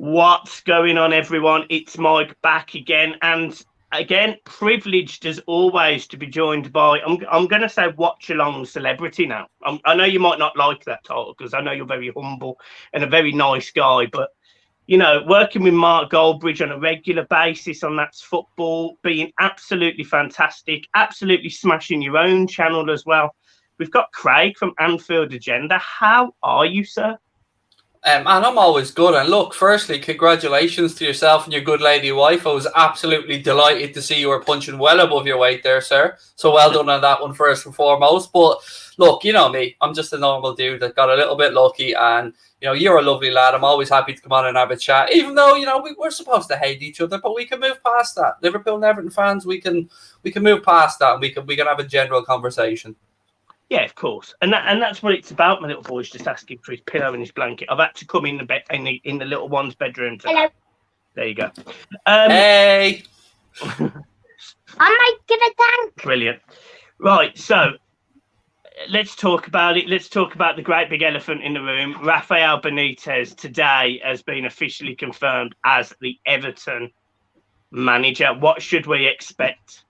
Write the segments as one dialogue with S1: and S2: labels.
S1: What's going on, everyone? It's Mike back again, and again, privileged as always to be joined by, I'm going to say watch-along celebrity now. I know you might not like that title because I know you're very humble and a very nice guy, but, you know, working with Mark Goldbridge on a regular basis on That's Football, being absolutely fantastic, absolutely smashing your own channel as well. We've got Craig from Anfield Agenda. How are you, sir?
S2: And I'm always good. And look, firstly, congratulations to yourself and your good lady wife. I was absolutely delighted to see you were punching well above your weight there, sir. So well done on that one, first and foremost. But look, you know me, I'm just a normal dude that got a little bit lucky. And, you know, you're a lovely lad. I'm always happy to come on and have a chat, even though, you know, we're supposed to hate each other, but we can move past that. Liverpool and Everton fans, we can move past that. And we can have a general conversation.
S1: Yeah, of course, and that's what it's about. My little boy's just asking for his pillow and his blanket. I've had to come in the bed in the little one's bedroom today. Hello. There you go.
S2: Hey,
S3: I might give a thank.
S1: Brilliant. Right, so let's talk about it. Let's talk about the great big elephant in the room. Rafael Benitez today has been officially confirmed as the Everton manager. What should we expect?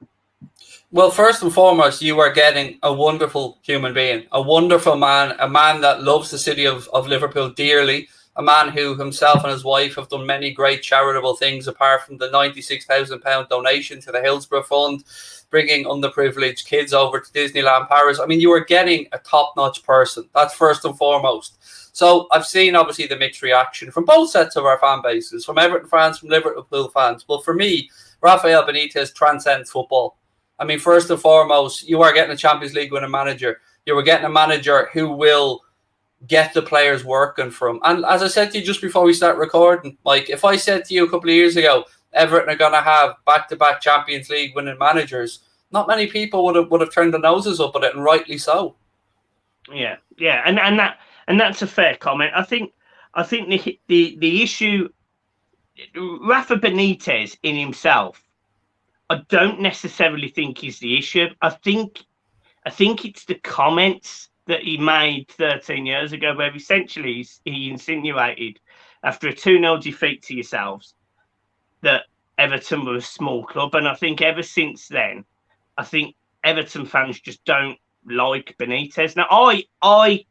S2: Well, first and foremost, you are getting a wonderful human being, a wonderful man, a man that loves the city of Liverpool dearly, a man who himself and his wife have done many great charitable things, apart from the £96,000 donation to the Hillsborough Fund, bringing underprivileged kids over to Disneyland Paris. I mean, you are getting a top-notch person. That's first and foremost. So I've seen, obviously, the mixed reaction from both sets of our fan bases, from Everton fans, from Liverpool fans. But for me, Rafael Benitez transcends football. I mean, first and foremost, you are getting a Champions League winning manager. You are getting a manager who will get the players working from. And as I said to you just before we start recording, Mike, if I said to you a couple of years ago, Everton are going to have back-to-back Champions League winning managers, not many people would have turned their noses up at it, and rightly so.
S1: Yeah, and that's a fair comment. I think the issue, Rafa Benitez in himself, I don't necessarily think is the issue. I think it's the comments that he made 13 years ago, where essentially he insinuated, after a 2-0 defeat to yourselves, that Everton were a small club. And I think ever since then, I think Everton fans just don't like Benitez. Now, I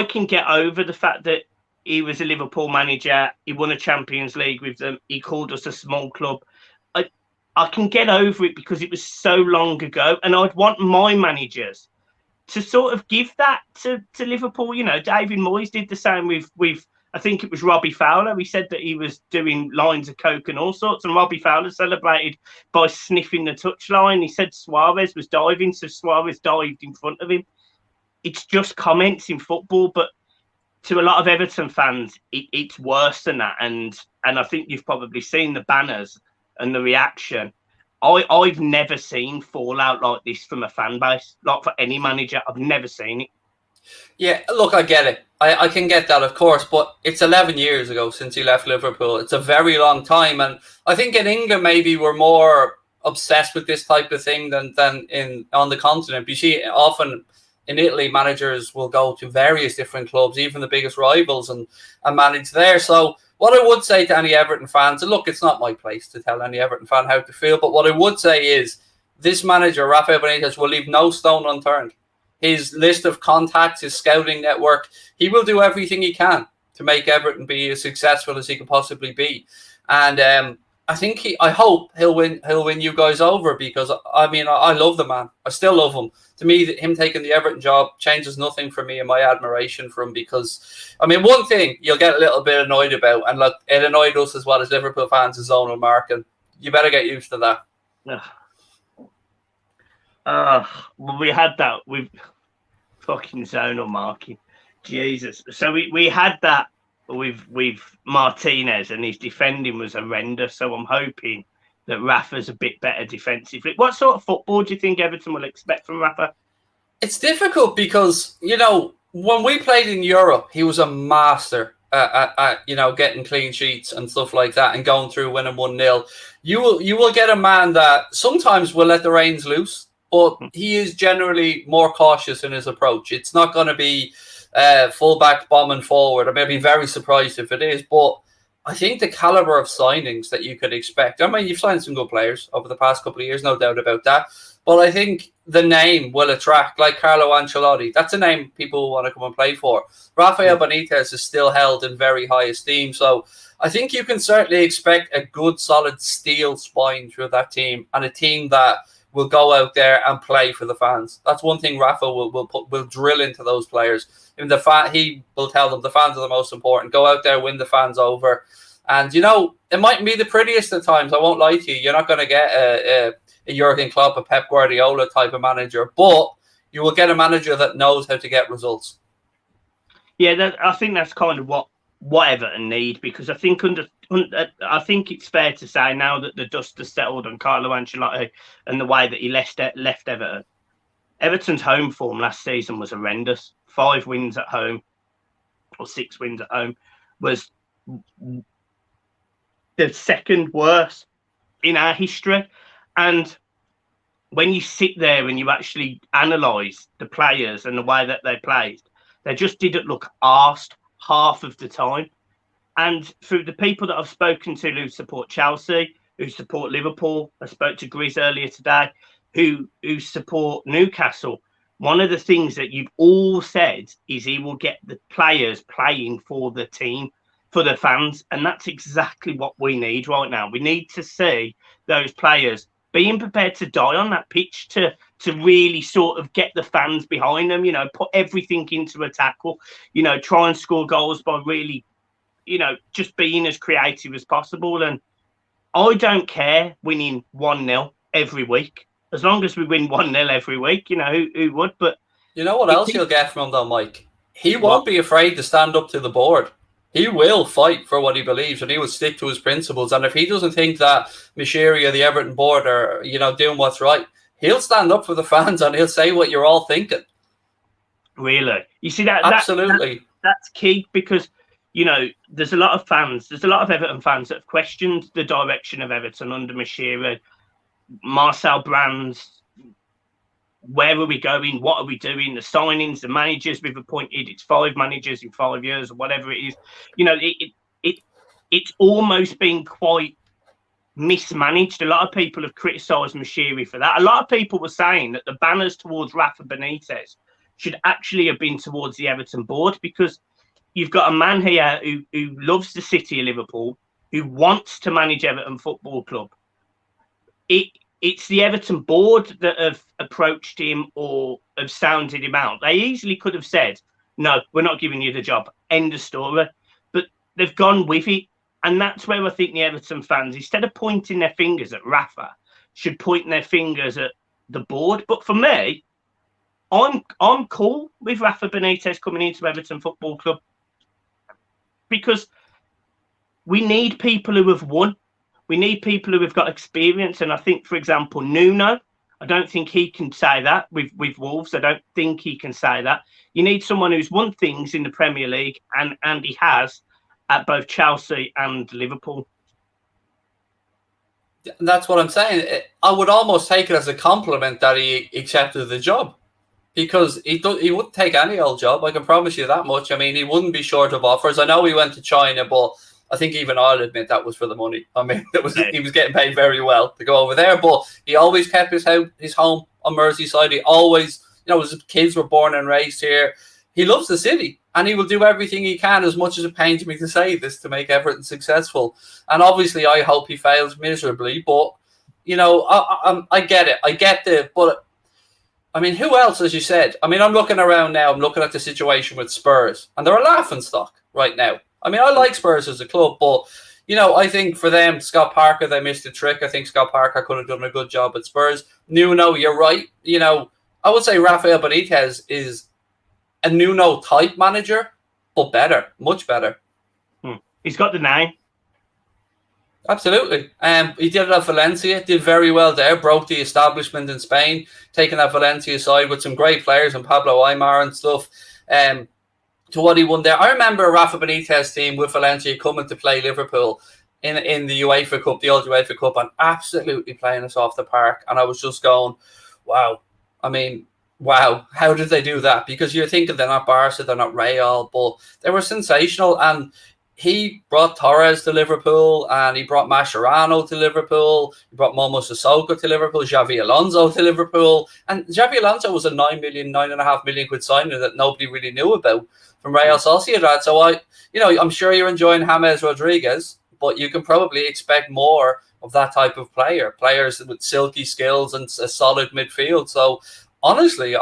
S1: can get over the fact that he was a Liverpool manager. He won a Champions League with them. He called us a small club. I can get over it because it was so long ago, and I'd want my managers to sort of give that to Liverpool. You know, David Moyes did the same with I think it was Robbie Fowler. He said that he was doing lines of coke and all sorts, and Robbie Fowler celebrated by sniffing the touchline. He said Suarez was diving, so Suarez dived in front of him. It's just comments in football, but to a lot of Everton fans, it's worse than that. And I think you've probably seen the banners and the reaction. I've never seen fallout like this from a fan base, like for any manager. I've never seen it.
S2: Yeah, look, I get it. I can get that, of course, but it's 11 years ago since he left Liverpool. It's a very long time, and I think in England maybe we're more obsessed with this type of thing than on the continent. You see, often in Italy, managers will go to various different clubs, even the biggest rivals, and manage there. So what I would say to any Everton fans, and look, it's not my place to tell any Everton fan how to feel, but what I would say is this manager, Rafael Benitez, will leave no stone unturned. His list of contacts, his scouting network, he will do everything he can to make Everton be as successful as he can possibly be. And I hope he'll win you guys over, because I mean, I love the man. I still love him. To me, him taking the Everton job changes nothing for me and my admiration for him, because, I mean, one thing you'll get a little bit annoyed about, and look, it annoyed us as well as Liverpool fans, is zonal marking. You better get used to that.
S1: Well, we had that with fucking zonal marking. Jesus. So we had that with Martinez, and his defending was horrendous. So I'm hoping that Rafa's a bit better defensively. What sort of football do you think Everton will expect from Rafa?
S2: It's difficult because, you know, when we played in Europe, he was a master at you know, getting clean sheets and stuff like that, and going through winning 1-0. You will get a man that sometimes will let the reins loose, but he is generally more cautious in his approach. It's not going to be fullback bombing forward. I may be very surprised if it is, but I think the caliber of signings that you could expect. I mean, you've signed some good players over the past couple of years, no doubt about that. But I think the name will attract, like Carlo Ancelotti. That's a name people want to come and play for. Rafael Benitez is still held in very high esteem. So I think you can certainly expect a good, solid steel spine through that team, and a team that will go out there and play for the fans. That's one thing Rafa will drill into those players. And he will tell them the fans are the most important. Go out there, win the fans over. And, you know, it mightn't be the prettiest at times. I won't lie to you. You're not going to get a Jurgen Klopp, a Pep Guardiola type of manager, but you will get a manager that knows how to get results.
S1: Yeah, I think that's kind of what Everton need, because I think I think it's fair to say now that the dust has settled on Carlo Ancelotti and the way that he left Everton. Everton's home form last season was horrendous. 5 wins at home, or 6 wins at home, was the second worst in our history. And when you sit there and you actually analyse the players and the way that they played, they just didn't look arsed half of the time. And through the people that I've spoken to who support Chelsea, who support Liverpool, I spoke to Grizz earlier today, who support Newcastle, one of the things that you've all said is he will get the players playing for the team, for the fans. And that's exactly what we need right now. We need to see those players being prepared to die on that pitch to really sort of get the fans behind them, you know, put everything into a tackle, you know, try and score goals by really, you know, just being as creative as possible. And I don't care winning 1-0 every week. As long as we win 1-0 every week, you know, who would? But
S2: you know what else you'll get from him though, Mike? He won't be afraid to stand up to the board. He will fight for what he believes, and he will stick to his principles. And if he doesn't think that Mishiri or the Everton board are, you know, doing what's right, he'll stand up for the fans and he'll say what you're all thinking.
S1: Really? You see that?
S2: Absolutely.
S1: That's key, because, you know, there's a lot of Everton fans that have questioned the direction of Everton under Mishiri, Marcel Brands. Where are we going? What are we doing? The signings, the managers we've appointed, it's 5 managers in 5 years or whatever it is. You know, it's almost been quite mismanaged. A lot of people have criticised Mashiri for that. A lot of people were saying that the banners towards Rafa Benitez should actually have been towards the Everton board, because you've got a man here who loves the city of Liverpool, who wants to manage Everton Football Club. It's the Everton board that have approached him or have sounded him out. They easily could have said, no, we're not giving you the job. End of story. But they've gone with it. And that's where I think the Everton fans, instead of pointing their fingers at Rafa, should point their fingers at the board. But for me, I'm cool with Rafa Benitez coming into Everton Football Club, because we need people who have won. We need people who have got experience. And I think, for example, Nuno, I don't think he can say that with Wolves. I don't think he can say that. You need someone who's won things in the Premier League, and he has at both Chelsea and Liverpool.
S2: That's what I'm saying. I would almost take it as a compliment that he accepted the job, because he wouldn't take any old job. I can promise you that much. I mean, he wouldn't be short of offers. I know he went to China, but I think even I'll admit that was for the money. I mean, he was getting paid very well to go over there, but he always kept his home on Merseyside. He always, you know, his kids were born and raised here. He loves the city, and he will do everything he can, as much as it pains me to say this, to make Everton successful. And obviously, I hope he fails miserably, but, you know, I get it. I get but I mean, who else, as you said? I mean, I'm looking around now. I'm looking at the situation with Spurs, and they're a laughing stock right now. I mean, I like Spurs as a club, but, you know, I think for them, Scott Parker, they missed a trick. I think Scott Parker could have done a good job at Spurs. Nuno, you're right. You know, I would say Rafael Benitez is a Nuno-type manager, but better, much better.
S1: He's got the name.
S2: Absolutely. He did it at Valencia, did very well there, broke the establishment in Spain, taking that Valencia side with some great players and Pablo Aimar and stuff. To what he won there. I remember Rafa Benitez team with Valencia coming to play Liverpool in the UEFA Cup, the old UEFA Cup, and absolutely playing us off the park. And I was just going, wow. I mean, wow, how did they do that? Because you're thinking they're not Barca, they're not Real, but they were sensational. And he brought Torres to Liverpool, and he brought Mascherano to Liverpool. He brought Momo Sissoko to Liverpool, Xavi Alonso to Liverpool. And Xavi Alonso was a 9.5 million quid signing that nobody really knew about from Real Sociedad. So I'm sure you're enjoying James Rodriguez, but you can probably expect more of that type of players with silky skills and a solid midfield. So honestly, if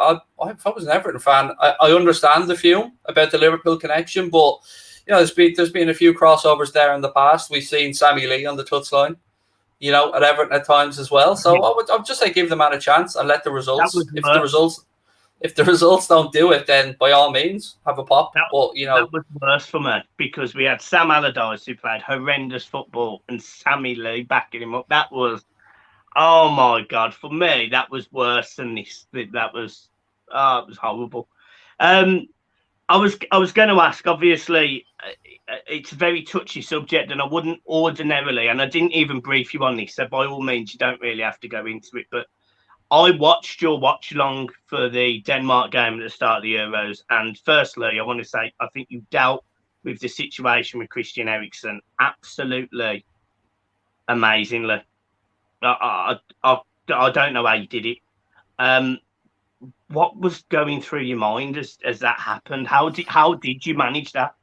S2: I was an Everton fan, I understand the fume about the Liverpool connection, but there's been a few crossovers there in the past. We've seen Sammy Lee on the touchline, at Everton at times as well. So I would just say give the man a chance and let the results. If the results don't do it, then by all means have a pop.
S1: That was worse for me because we had Sam Allardyce who played horrendous football and Sammy Lee backing him up. That was, oh my God, for me that was worse than this. That was, it was horrible. I was going to ask, obviously, it's a very touchy subject and I wouldn't ordinarily, and I didn't even brief you on this, so by all means, you don't really have to go into it, but I watched your watch-along for the Denmark game at the start of the Euros, and firstly, I want to say, I think you dealt with the situation with Christian Eriksen absolutely amazingly. I don't know how you did it. What was going through your mind as that happened? How did you manage that?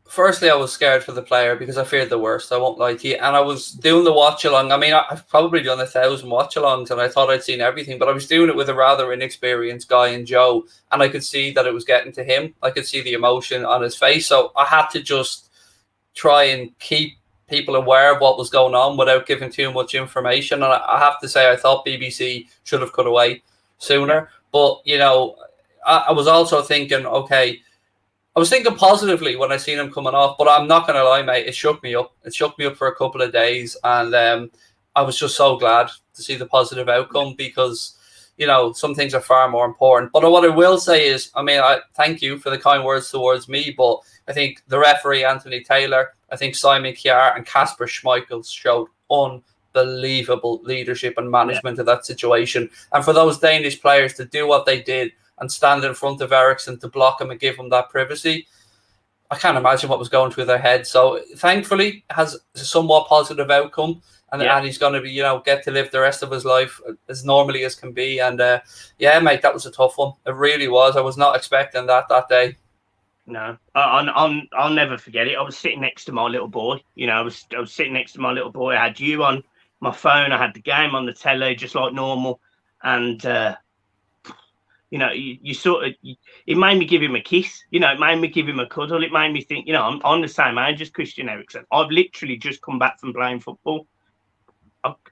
S2: Firstly, I was scared for the player because I feared the worst. I won't lie to you. And I was doing the watch along. I mean, I've probably done 1,000 watch alongs and I thought I'd seen everything, but I was doing it with a rather inexperienced guy in Joe. And I could see that it was getting to him. I could see the emotion on his face. So I had to just try and keep people aware of what was going on without giving too much information. And I have to say, I thought BBC should have cut away sooner. But, I was also thinking, okay, I was thinking positively when I seen him coming off, but I'm not going to lie, mate, it shook me up. It shook me up for a couple of days. And I was just so glad to see the positive outcome because, some things are far more important. But what I will say is, I thank you for the kind words towards me, but I think the referee, Anthony Taylor, I think Simon Kjaer and Kasper Schmeichel showed unbelievable leadership and management of that situation. And for those Danish players to do what they did and stand in front of Eriksen to block him and give him that privacy, I can't imagine what was going through their head. So thankfully, it has a somewhat positive outcome, and he's going to be, get to live the rest of his life as normally as can be. And mate, that was a tough one. It really was. I was not expecting that day.
S1: No, I'll never forget it. I was sitting next to my little boy. I was sitting next to my little boy. I had you on my phone. I had the game on the telly, just like normal. And you sort of, it made me give him a kiss. It made me give him a cuddle. It made me think, I'm on the same age as Christian Eriksen. I've literally just come back from playing football.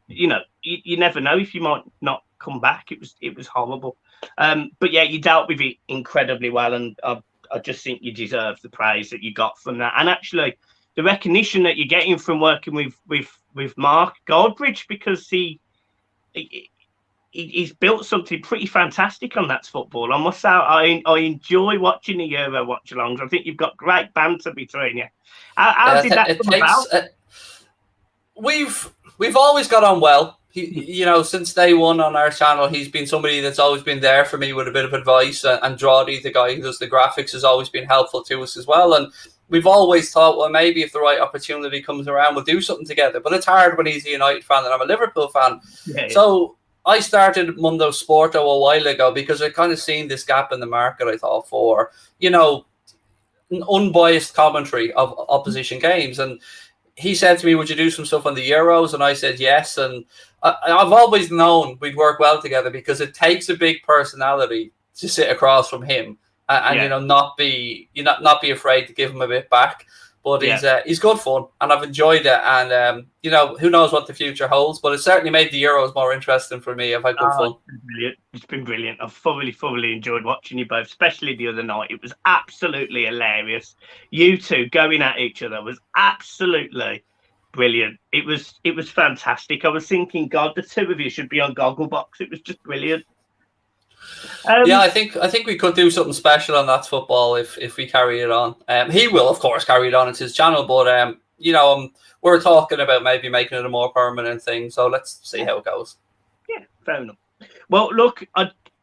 S1: You never know if you might not come back. It was horrible. But yeah, you dealt with it incredibly well, and I just think you deserve the praise that you got from that, and actually the recognition that you're getting from working with Mark Goldbridge, because he's built something pretty fantastic on That's Football. I must say, I enjoy watching the Euro watch-alongs. I think you've got great banter between you. How did that come about?
S2: We've always got on well. Since day one on our channel, he's been somebody that's always been there for me with a bit of advice. And Drawdy, the guy who does the graphics, has always been helpful to us as well. And we've always thought, well, maybe if the right opportunity comes around, we'll do something together. But it's hard when he's a United fan and I'm a Liverpool fan. Yeah. So I started Mundo Sporto a while ago because I kind of seen this gap in the market, I thought, for, unbiased commentary of opposition games. And he said to me, would you do some stuff on the Euros? And I said yes. And I've always known we'd work well together because it takes a big personality to sit across from him and not be afraid to give him a bit back. But he's good fun, and I've enjoyed it. And who knows what the future holds? But it certainly made the Euros more interesting for me. I've had good fun.
S1: It's been brilliant. I've thoroughly enjoyed watching you both, especially the other night. It was absolutely hilarious. You two going at each other was absolutely brilliant. It was fantastic. I was thinking, God, the two of you should be on Gogglebox. It was just brilliant.
S2: I think we could do something special on That's Football if we carry it on. He will, of course, carry it on. It's his channel, but we're talking about maybe making it a more permanent thing. So let's see how it goes.
S1: Yeah, fair enough. Well, look,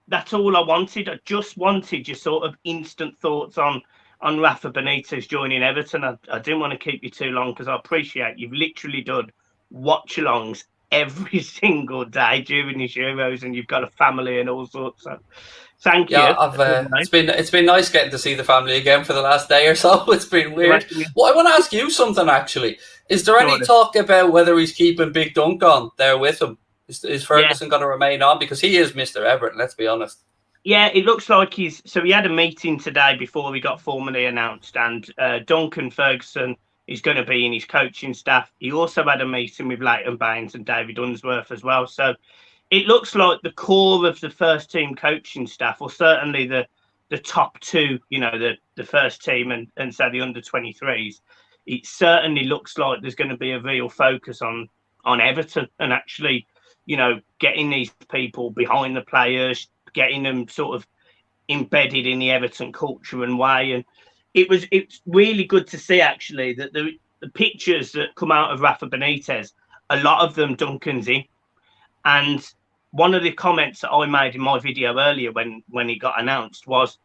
S1: that's all I wanted. I just wanted your sort of instant thoughts on on Rafa Benitez joining Everton. I didn't want to keep you too long because I appreciate you've literally done watch-alongs every single day during these Euros, and you've got a family and all sorts. So thank you.
S2: It's been nice getting to see the family again for the last day or so. It's been weird. Well, I want to ask you something actually. Is there any talk about whether he's keeping Big Dunk on there with him? Is Ferguson going to remain on, because he is Mr. Everton? Let's be honest.
S1: Yeah, it looks like he's. So he had a meeting today before he got formally announced, and Duncan Ferguson is going to be in his coaching staff. He also had a meeting with Leighton Baines and David Unsworth as well. So it looks like the core of the first team coaching staff, or certainly the top two, the first team and say the under-23s, it certainly looks like there's going to be a real focus on Everton and actually, getting these people behind the players, getting them sort of embedded in the Everton culture and way. And it's really good to see actually that the pictures that come out of Rafa Benitez, a lot of them Duncan's in. And one of the comments that I made in my video earlier when he got announced was,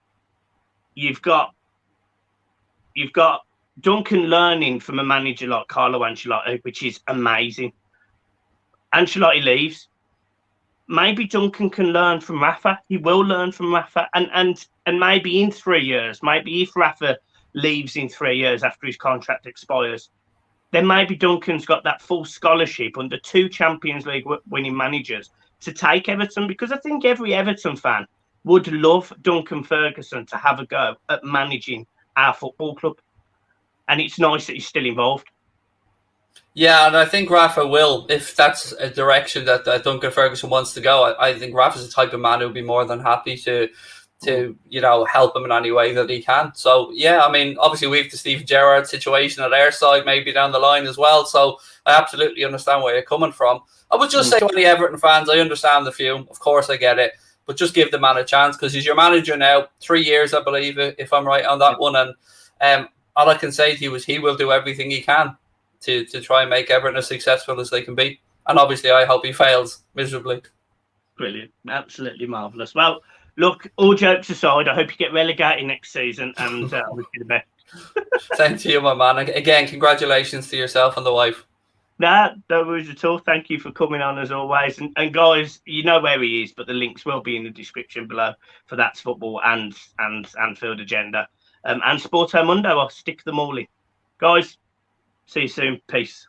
S1: you've got Duncan learning from a manager like Carlo Ancelotti, which is amazing. Ancelotti leaves. Maybe Duncan can learn from Rafa. He will learn from Rafa. And maybe in 3 years, maybe if Rafa leaves in 3 years after his contract expires, then maybe Duncan's got that full scholarship under 2 Champions League winning managers to take Everton, because I think every Everton fan would love Duncan Ferguson to have a go at managing our football club. And it's nice that he's still involved.
S2: Yeah, and I think Rafa will, if that's a direction that Duncan Ferguson wants to go. I think Rafa's the type of man who would be more than happy to help him in any way that he can. So, yeah, I mean, obviously we have the Steven Gerrard situation at our side maybe down the line as well. So I absolutely understand where you're coming from. I would just say to any Everton fans, I understand the fume. Of course, I get it. But just give the man a chance, because he's your manager now, 3 years, I believe, if I'm right on that one. And all I can say to you is he will do everything he can to try and make Everton as successful as they can be. And obviously, I hope he fails miserably.
S1: Brilliant. Absolutely marvellous. Well, look, all jokes aside, I hope you get relegated next season, and I wish you the best.
S2: Same to you, my man. Again, congratulations to yourself and the wife.
S1: No worries at all. Thank you for coming on as always. And guys, you know where he is, but the links will be in the description below for That's Football and Anfield Agenda. And Sporto Mundo, I'll stick them all in. Guys, see you soon. Peace.